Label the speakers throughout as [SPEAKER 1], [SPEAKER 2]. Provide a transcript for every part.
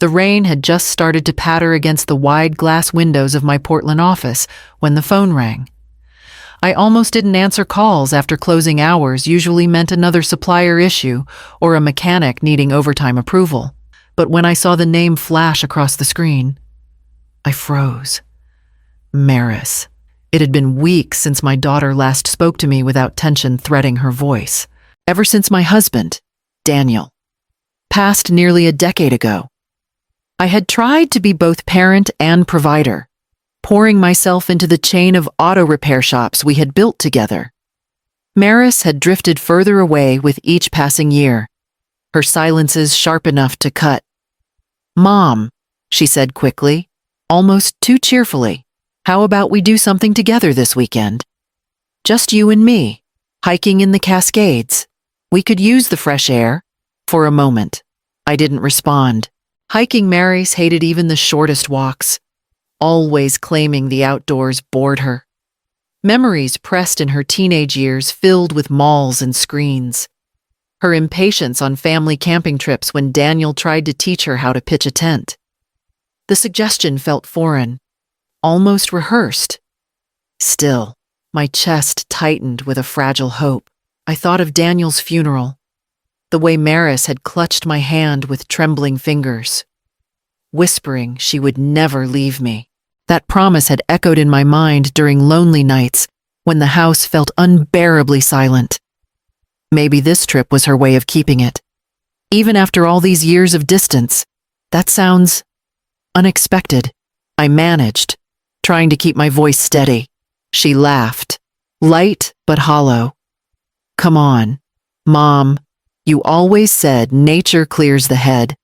[SPEAKER 1] The rain had just started to patter against the wide glass windows of my Portland office when the phone rang. I almost didn't answer calls after closing hours usually meant another supplier issue or a mechanic needing overtime approval. But when I saw the name flash across the screen, I froze. Maris. It had been weeks since my daughter last spoke to me without tension threading her voice. Ever since my husband, Daniel, passed nearly a decade ago. I had tried to be both parent and provider, pouring myself into the chain of auto repair shops we had built together. Maris had drifted further away with each passing year, her silences sharp enough to cut. "Mom," she said quickly, almost too cheerfully, "how about we do something together this weekend? Just you and me, hiking in the Cascades. We could use the fresh air." For a moment, I didn't respond. Hiking Maris hated even the shortest walks, always claiming the outdoors bored her. Memories pressed in her teenage years filled with malls and screens. Her impatience on family camping trips when Daniel tried to teach her how to pitch a tent. The suggestion felt foreign, almost rehearsed. Still, my chest tightened with a fragile hope. I thought of Daniel's funeral, the way Maris had clutched my hand with trembling fingers, whispering she would never leave me. That promise had echoed in my mind during lonely nights when the house felt unbearably silent. Maybe this trip was her way of keeping it. Even after all these years of distance, that sounds unexpected. I managed, trying to keep my voice steady. She laughed, light but hollow. "Come on, Mom. You always said nature clears the head.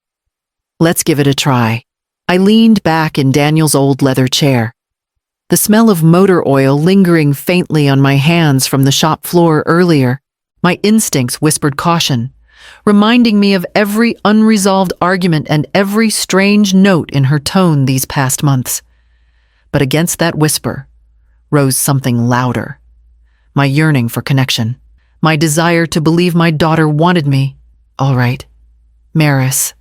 [SPEAKER 1] Let's give it a try." I leaned back in Daniel's old leather chair, the smell of motor oil lingering faintly on my hands from the shop floor earlier. My instincts whispered caution, reminding me of every unresolved argument and every strange note in her tone these past months. But against that whisper rose something louder. My yearning for connection, my desire to believe my daughter wanted me. "All right, Maris,"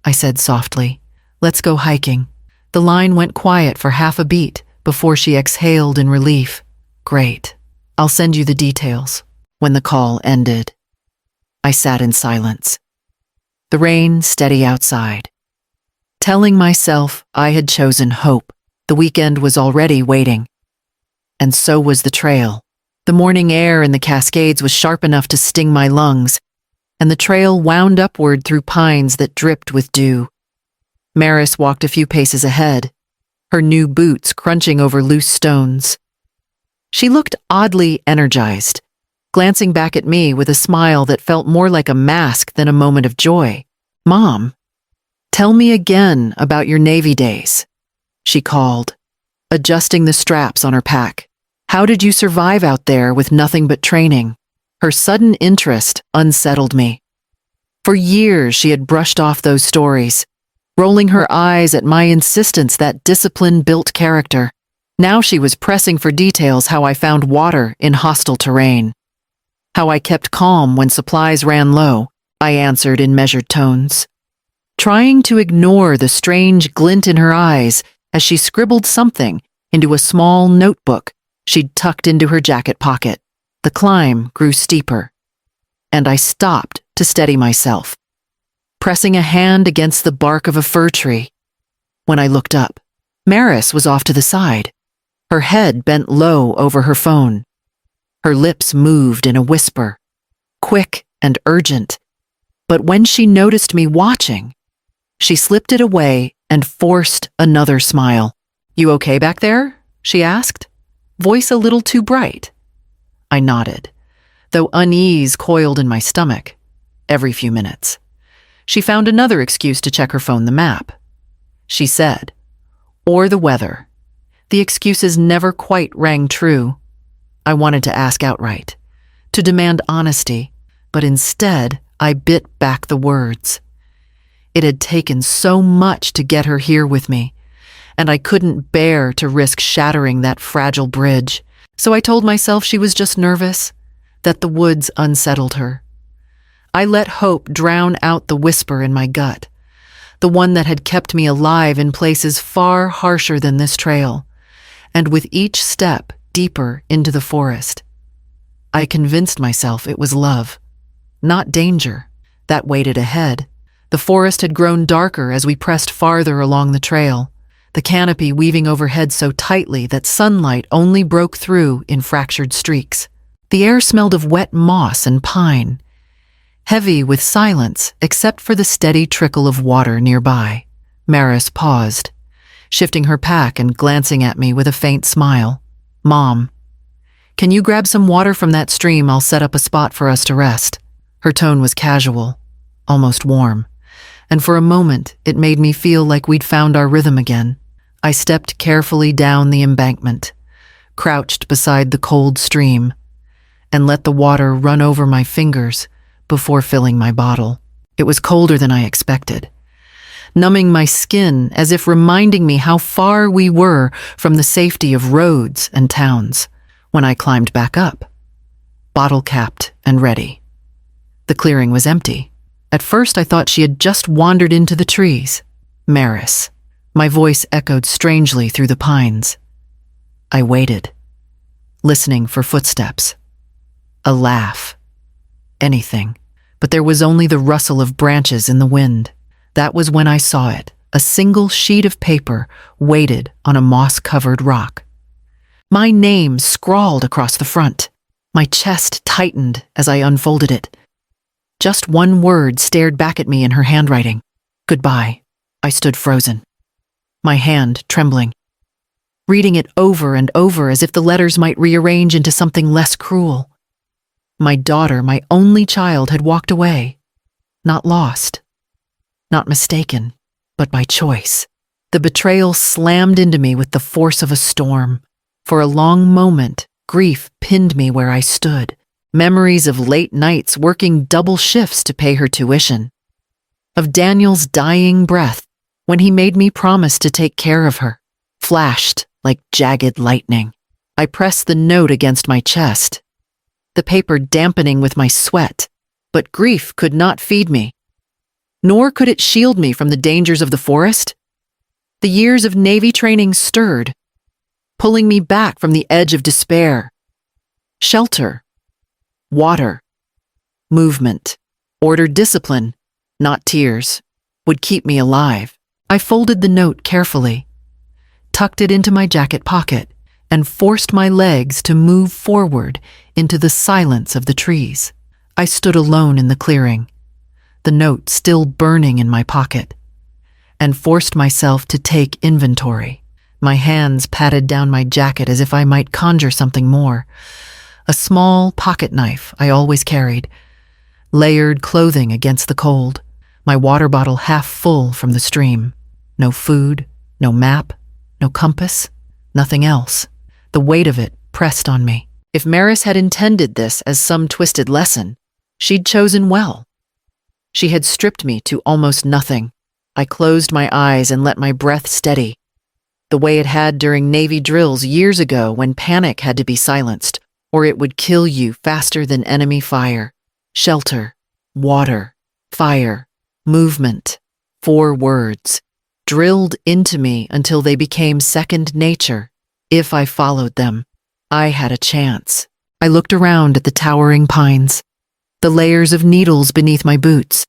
[SPEAKER 1] I said softly. "Let's go hiking." The line went quiet for half a beat before she exhaled in relief. "Great. I'll send you the details." When the call ended, I sat in silence, the rain steady outside, telling myself I had chosen hope. The weekend was already waiting, and so was the trail. The morning air in the Cascades was sharp enough to sting my lungs, and the trail wound upward through pines that dripped with dew. Maris walked a few paces ahead, her new boots crunching over loose stones. She looked oddly energized, glancing back at me with a smile that felt more like a mask than a moment of joy. "Mom, tell me again about your Navy days," she called, adjusting the straps on her pack. "How did you survive out there with nothing but training?" Her sudden interest unsettled me. For years she had brushed off those stories, rolling her eyes at my insistence that discipline built character. Now she was pressing for details: how I found water in hostile terrain, how I kept calm when supplies ran low. I answered in measured tones, trying to ignore the strange glint in her eyes as she scribbled something into a small notebook she'd tucked into her jacket pocket. The climb grew steeper, and I stopped to steady myself, pressing a hand against the bark of a fir tree. When I looked up, Maris was off to the side, her head bent low over her phone. Her lips moved in a whisper, quick and urgent, but when she noticed me watching, she slipped it away and forced another smile. "You okay back there?" she asked, voice a little too bright. I nodded, though unease coiled in my stomach every few minutes. She found another excuse to check her phone, the map. She said, "Or the weather." The excuses never quite rang true. I wanted to ask outright, to demand honesty, but instead I bit back the words. It had taken so much to get her here with me, and I couldn't bear to risk shattering that fragile bridge. So I told myself she was just nervous, that the woods unsettled her. I let hope drown out the whisper in my gut, the one that had kept me alive in places far harsher than this trail, and with each step deeper into the forest. I convinced myself it was love, not danger, that waited ahead. The forest had grown darker as we pressed farther along the trail, the canopy weaving overhead so tightly that sunlight only broke through in fractured streaks. The air smelled of wet moss and pine, heavy with silence except for the steady trickle of water nearby. Maris paused, shifting her pack and glancing at me with a faint smile. "Mom, can you grab some water from that stream? I'll set up a spot for us to rest." Her tone was casual, almost warm, and for a moment it made me feel like we'd found our rhythm again. I stepped carefully down the embankment, crouched beside the cold stream, and let the water run over my fingers before filling my bottle. It was colder than I expected, numbing my skin as if reminding me how far we were from the safety of roads and towns. When I climbed back up, bottle capped and ready, the clearing was empty. At first I thought she had just wandered into the trees. Maris. My voice echoed strangely through the pines. I waited, listening for footsteps. A laugh. Anything. But there was only the rustle of branches in the wind. That was when I saw it, a single sheet of paper weighted on a moss-covered rock. My name scrawled across the front. My chest tightened as I unfolded it. Just one word stared back at me in her handwriting. Goodbye. I stood frozen, my hand trembling, reading it over and over as if the letters might rearrange into something less cruel. My daughter, my only child, had walked away. Not lost. Not mistaken, but by choice. The betrayal slammed into me with the force of a storm. For a long moment, grief pinned me where I stood. Memories of late nights working double shifts to pay her tuition. Of Daniel's dying breath when he made me promise to take care of her, flashed like jagged lightning. I pressed the note against my chest, the paper dampening with my sweat, but grief could not feed me. Nor could it shield me from the dangers of the forest. The years of Navy training stirred, pulling me back from the edge of despair. Shelter, water, movement, ordered discipline, not tears, would keep me alive. I folded the note carefully, tucked it into my jacket pocket, and forced my legs to move forward into the silence of the trees. I stood alone in the clearing, the note still burning in my pocket, and forced myself to take inventory. My hands patted down my jacket as if I might conjure something more. A small pocket knife I always carried, layered clothing against the cold, my water bottle half full from the stream. No food, no map, no compass, nothing else. The weight of it pressed on me. If Maris had intended this as some twisted lesson, she'd chosen well. She had stripped me to almost nothing. I closed my eyes and let my breath steady, the way it had during Navy drills years ago when panic had to be silenced, or it would kill you faster than enemy fire. Shelter, water, fire, movement. 4 words, drilled into me until they became second nature. If I followed them, I had a chance. I looked around at the towering pines, the layers of needles beneath my boots,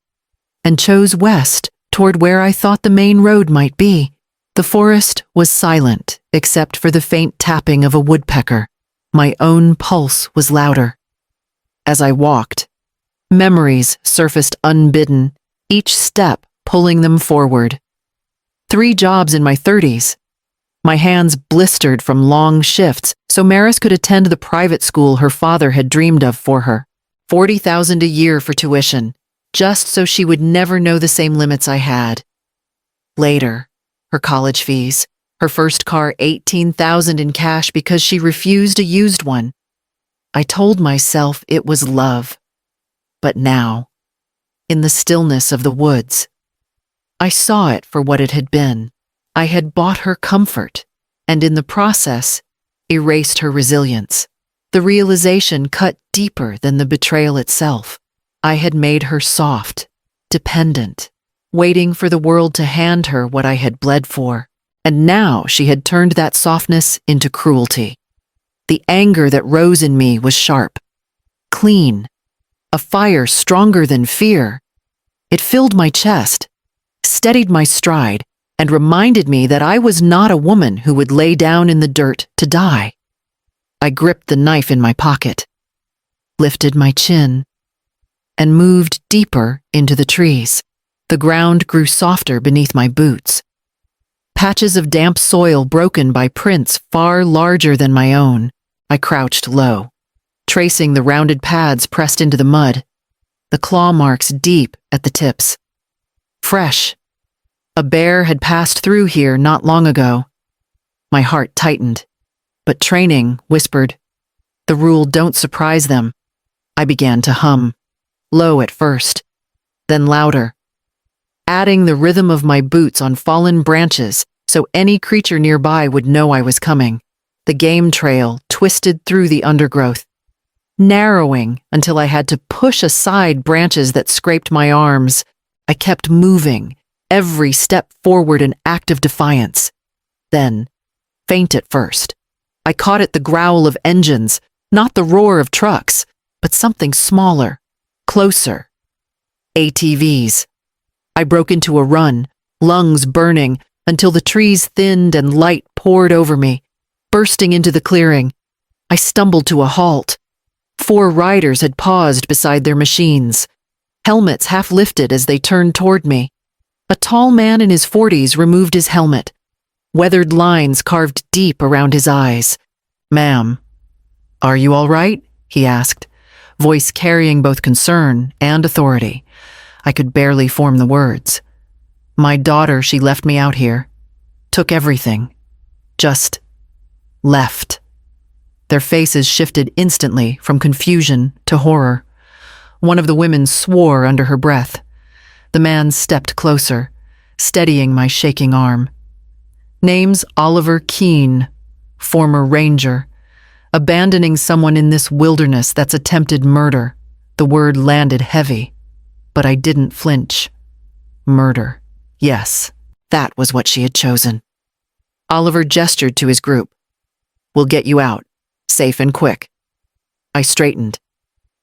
[SPEAKER 1] and chose west toward where I thought the main road might be. The forest was silent except for the faint tapping of a woodpecker. My own pulse was louder. As I walked, memories surfaced unbidden, each step pulling them forward. 3 jobs in my 30s. My hands blistered from long shifts so Maris could attend the private school her father had dreamed of for her. $40,000 a year for tuition, just so she would never know the same limits I had. Later, her college fees, her first car $18,000 in cash because she refused a used one. I told myself it was love. But now, in the stillness of the woods, I saw it for what it had been. I had bought her comfort, and in the process, erased her resilience. The realization cut deeper than the betrayal itself. I had made her soft, dependent, waiting for the world to hand her what I had bled for. And now she had turned that softness into cruelty. The anger that rose in me was sharp, clean, a fire stronger than fear. It filled my chest, steadied my stride, and reminded me that I was not a woman who would lay down in the dirt to die. I gripped the knife in my pocket, lifted my chin, and moved deeper into the trees. The ground grew softer beneath my boots. Patches of damp soil broken by prints far larger than my own. I crouched low, tracing the rounded pads pressed into the mud, the claw marks deep at the tips. Fresh. A bear had passed through here not long ago. My heart tightened, but training whispered, "The rule don't surprise them." I began to hum, low at first, then louder, adding the rhythm of my boots on fallen branches so any creature nearby would know I was coming. The game trail twisted through the undergrowth, narrowing until I had to push aside branches that scraped my arms. I kept moving, every step forward an act of defiance. Then, faint at first, I caught at the growl of engines, not the roar of trucks, but something smaller, closer. ATVs. I broke into a run, lungs burning, until the trees thinned and light poured over me. Bursting into the clearing, I stumbled to a halt. 4 riders had paused beside their machines, helmets half lifted as they turned toward me. A tall man in his 40s removed his helmet, weathered lines carved deep around his eyes. "Ma'am, are you all right?" he asked, voice carrying both concern and authority. I could barely form the words. "My daughter, she left me out here. Took everything. Just left." Their faces shifted instantly from confusion to horror. One of the women swore under her breath. The man stepped closer, steadying my shaking arm. "Name's Oliver Keene, former ranger. Abandoning someone in this wilderness, that's attempted murder." The word landed heavy, but I didn't flinch. Murder. Yes, that was what she had chosen. Oliver gestured to his group. "We'll get you out, safe and quick." I straightened,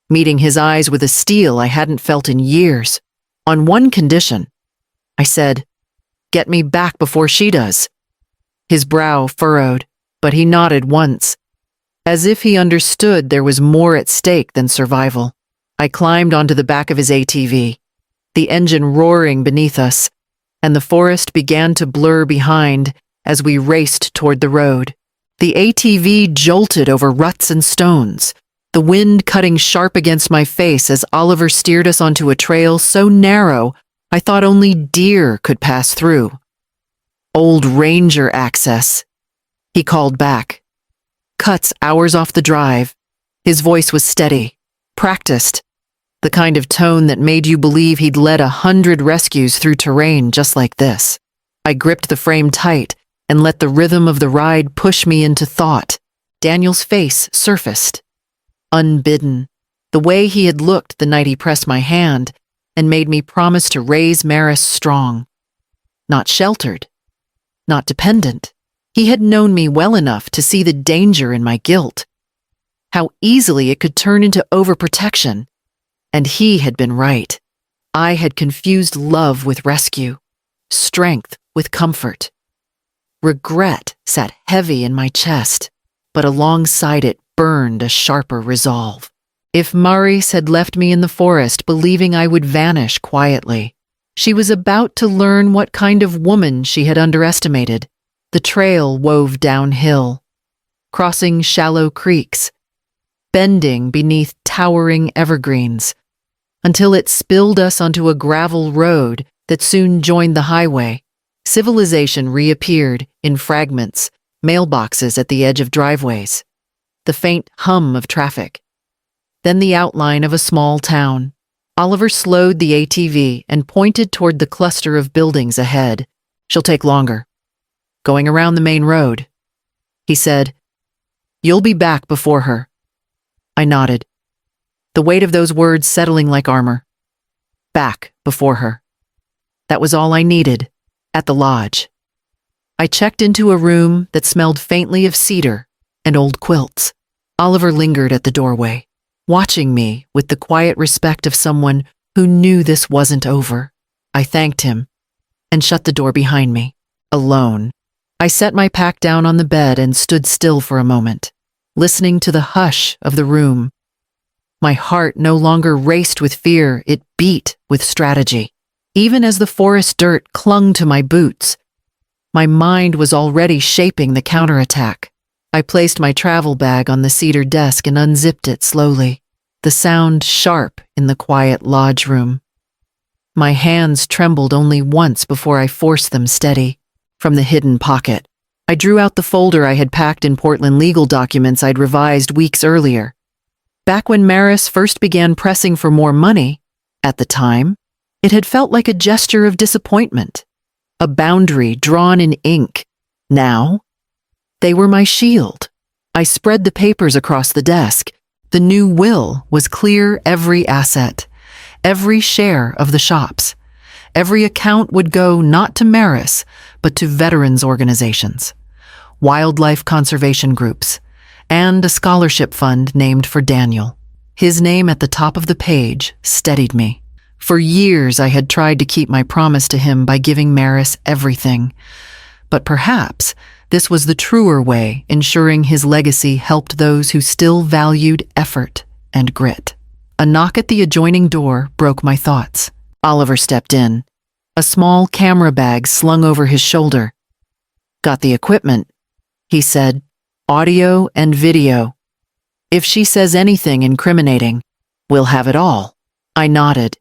[SPEAKER 1] meeting his eyes with a steel I hadn't felt in years. "On one condition," I said, "get me back before she does." His brow furrowed, but he nodded once, as if he understood there was more at stake than survival. I climbed onto the back of his ATV, the engine roaring beneath us, and the forest began to blur behind as we raced toward the road. The ATV jolted over ruts and stones, the wind cutting sharp against my face as Oliver steered us onto a trail so narrow I thought only deer could pass through. "Old ranger access," he called back. Cuts hours off the drive. His voice was steady, practiced, the kind of tone that made you believe he'd led 100 rescues through terrain just like this. I gripped the frame tight and let the rhythm of the ride push me into thought. Daniel's face surfaced, unbidden, the way he had looked the night he pressed my hand and made me promise to raise Maris strong. Not sheltered, not dependent. He had known me well enough to see the danger in my guilt, how easily it could turn into overprotection. And he had been right. I had confused love with rescue, strength with comfort. Regret sat heavy in my chest, but alongside it burned a sharper resolve. If Maris had left me in the forest believing I would vanish quietly, she was about to learn what kind of woman she had underestimated. The trail wove downhill, crossing shallow creeks, bending beneath towering evergreens, until it spilled us onto a gravel road that soon joined the highway. Civilization reappeared in fragments, mailboxes at the edge of driveways, the faint hum of traffic. Then the outline of a small town. Oliver slowed the ATV and pointed toward the cluster of buildings ahead. "She'll take longer. Going around the main road." He said, "You'll be back before her." I nodded, the weight of those words settling like armor. Back before her. That was all I needed, at the lodge. I checked into a room that smelled faintly of cedar and old quilts. Oliver lingered at the doorway, watching me with the quiet respect of someone who knew this wasn't over. I thanked him and shut the door behind me. Alone, I set my pack down on the bed and stood still for a moment, listening to the hush of the room. My heart no longer raced with fear, it beat with strategy. Even as the forest dirt clung to my boots, my mind was already shaping the counterattack. I placed my travel bag on the cedar desk and unzipped it slowly, the sound sharp in the quiet lodge room. My hands trembled only once before I forced them steady. From the hidden pocket, I drew out the folder I had packed in Portland legal documents I'd revised weeks earlier. Back when Maris first began pressing for more money, at the time, it had felt like a gesture of disappointment, a boundary drawn in ink. Now, they were my shield. I spread the papers across the desk. The new will was clear every asset, every share of the shops. Every account would go not to Maris, but to veterans organizations, wildlife conservation groups, and a scholarship fund named for Daniel. His name at the top of the page steadied me. For years I had tried to keep my promise to him by giving Maris everything, but perhaps this was the truer way, ensuring his legacy helped those who still valued effort and grit. A knock at the adjoining door broke my thoughts. Oliver stepped in, a small camera bag slung over his shoulder. "Got the equipment," he said. "Audio and video. If she says anything incriminating, we'll have it all." I nodded,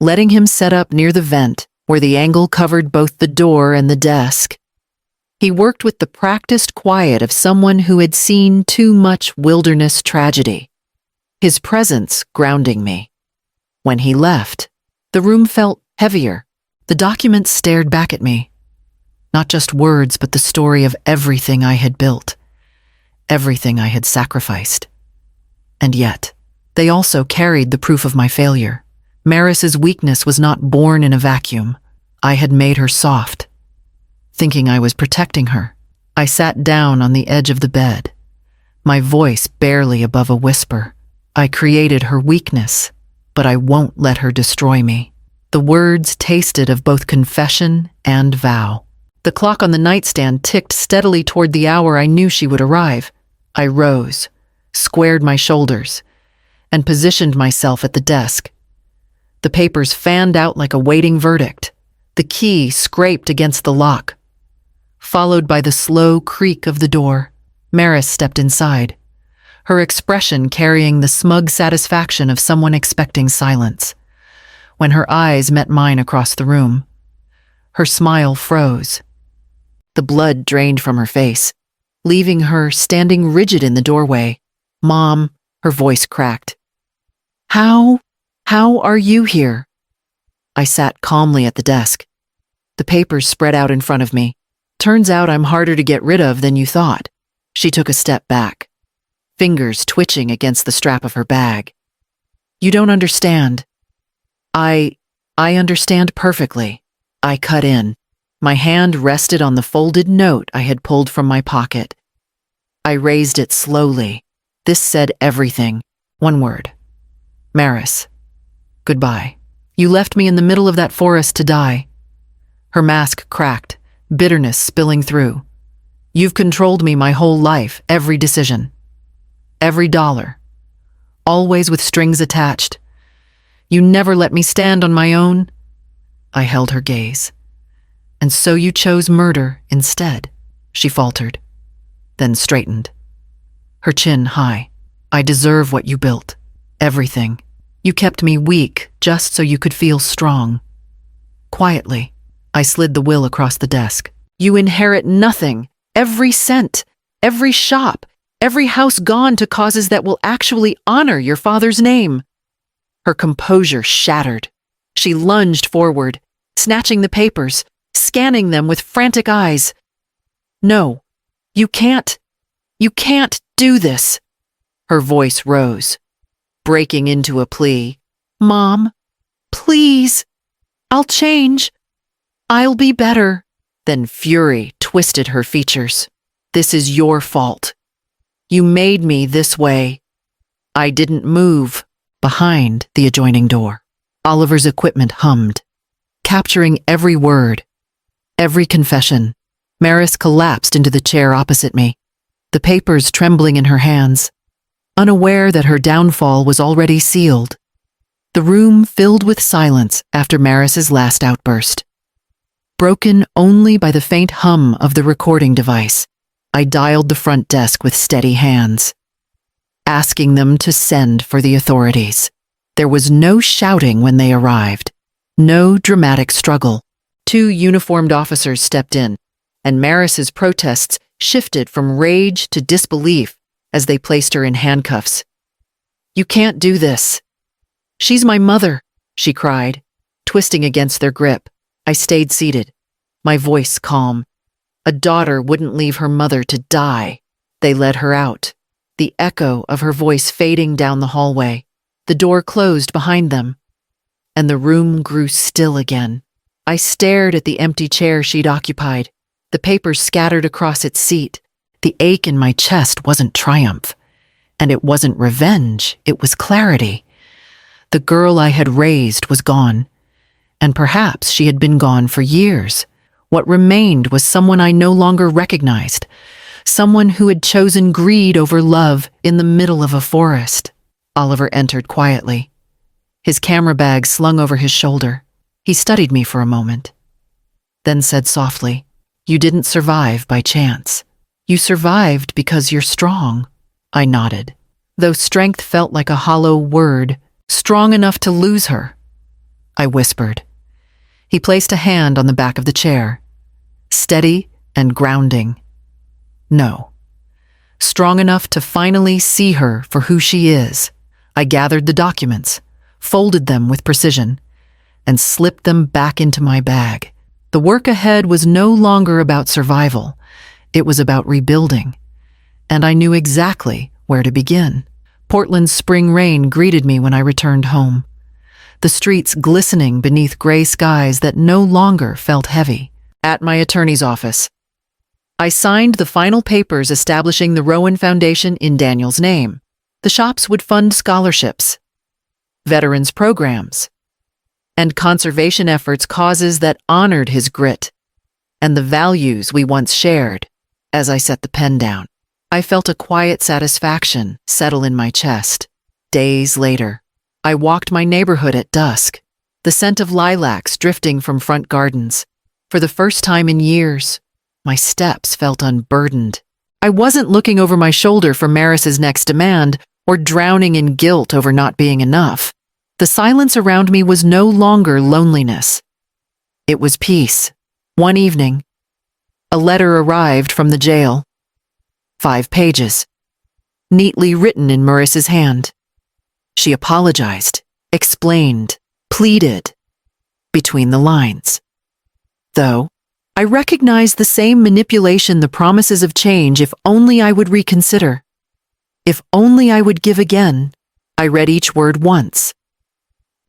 [SPEAKER 1] letting him set up near the vent, where the angle covered both the door and the desk. He worked with the practiced quiet of someone who had seen too much wilderness tragedy, his presence grounding me. When he left, the room felt heavier. The documents stared back at me. Not just words, but the story of everything I had built, everything I had sacrificed. And yet, they also carried the proof of my failure. Maris's weakness was not born in a vacuum. I had made her soft, thinking I was protecting her. I sat down on the edge of the bed, my voice barely above a whisper. I created her weakness, but I won't let her destroy me. The words tasted of both confession and vow. The clock on the nightstand ticked steadily toward the hour I knew she would arrive. I rose, squared my shoulders, and positioned myself at the desk. The papers fanned out like a waiting verdict. The key scraped against the lock, followed by the slow creak of the door. Maris stepped inside, her expression carrying the smug satisfaction of someone expecting silence. When her eyes met mine across the room, her smile froze. The blood drained from her face, leaving her standing rigid in the doorway. "Mom," her voice cracked. How are you here?" I sat calmly at the desk, the papers spread out in front of me. "Turns out I'm harder to get rid of than you thought." She took a step back, fingers twitching against the strap of her bag. "You don't understand." I understand perfectly." I cut in. My hand rested on the folded note I had pulled from my pocket. I raised it slowly. This said everything. One word. "Maris. Goodbye. You left me in the middle of that forest to die." Her mask cracked, bitterness spilling through. "You've controlled me my whole life, every decision. Every dollar. Always with strings attached. You never let me stand on my own." I held her gaze. "And so you chose murder instead," she faltered, then straightened, her chin high. "I deserve what you built. Everything. You kept me weak just so you could feel strong." Quietly, I slid the will across the desk. "You inherit nothing. Every cent, every shop, every house gone to causes that will actually honor your father's name." Her composure shattered. She lunged forward, snatching the papers, scanning them with frantic eyes. "No, you can't do this." Her voice rose, breaking into a plea. "Mom, please, I'll change. I'll be better. Then fury twisted her features. This is your fault. You made me this way. I didn't move. Behind the adjoining door, Oliver's equipment hummed, capturing every word, every confession. Maris collapsed into the chair opposite me, the papers trembling in her hands, unaware that her downfall was already sealed. The room filled with silence after Maris's last outburst. Broken only by the faint hum of the recording device, I dialed the front desk with steady hands, asking them to send for the authorities. There was no shouting when they arrived, no dramatic struggle. 2 uniformed officers stepped in, and Maris's protests shifted from rage to disbelief as they placed her in handcuffs. You can't do this. She's my mother, she cried, twisting against their grip. I stayed seated, my voice calm. A daughter wouldn't leave her mother to die. They led her out, the echo of her voice fading down the hallway. The door closed behind them, and the room grew still again. I stared at the empty chair she'd occupied, the papers scattered across its seat. The ache in my chest wasn't triumph, and it wasn't revenge, it was clarity. The girl I had raised was gone, and perhaps she had been gone for years. What remained was someone I no longer recognized, someone who had chosen greed over love in the middle of a forest. Oliver entered quietly, his camera bag slung over his shoulder. He studied me for a moment, then said softly, "You didn't survive by chance. You survived because you're strong." I nodded, though strength felt like a hollow word, strong enough to lose her. I whispered. He placed a hand on the back of the chair, steady and grounding. No. Strong enough to finally see her for who she is. I gathered the documents, folded them with precision, and slipped them back into my bag. The work ahead was no longer about survival. It was about rebuilding, and I knew exactly where to begin. Portland's spring rain greeted me when I returned home, the streets glistening beneath gray skies that no longer felt heavy. At my attorney's office, I signed the final papers establishing the Rowan Foundation in Daniel's name. The shops would fund scholarships, veterans programs, and conservation efforts, causes that honored his grit and the values we once shared. As I set the pen down, I felt a quiet satisfaction settle in my chest. Days later, I walked my neighborhood at dusk, the scent of lilacs drifting from front gardens. For the first time in years, my steps felt unburdened. I wasn't looking over my shoulder for Maris's next demand or drowning in guilt over not being enough. The silence around me was no longer loneliness. It was peace. One evening, a letter arrived from the jail. 5 pages, neatly written in Maris's hand. She apologized, explained, pleaded, between the lines. Though, I recognized the same manipulation, the promises of change, if only I would reconsider. If only I would give again. I read each word once,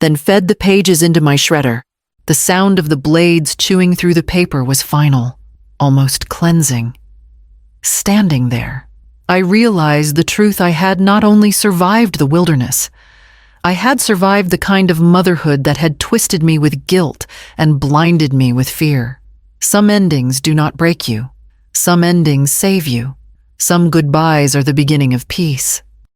[SPEAKER 1] then fed the pages into my shredder. The sound of the blades chewing through the paper was final, almost cleansing. Standing there, I realized the truth. I had not only survived the wilderness, I had survived the kind of motherhood that had twisted me with guilt and blinded me with fear. Some endings do not break you. Some endings save you. Some goodbyes are the beginning of peace.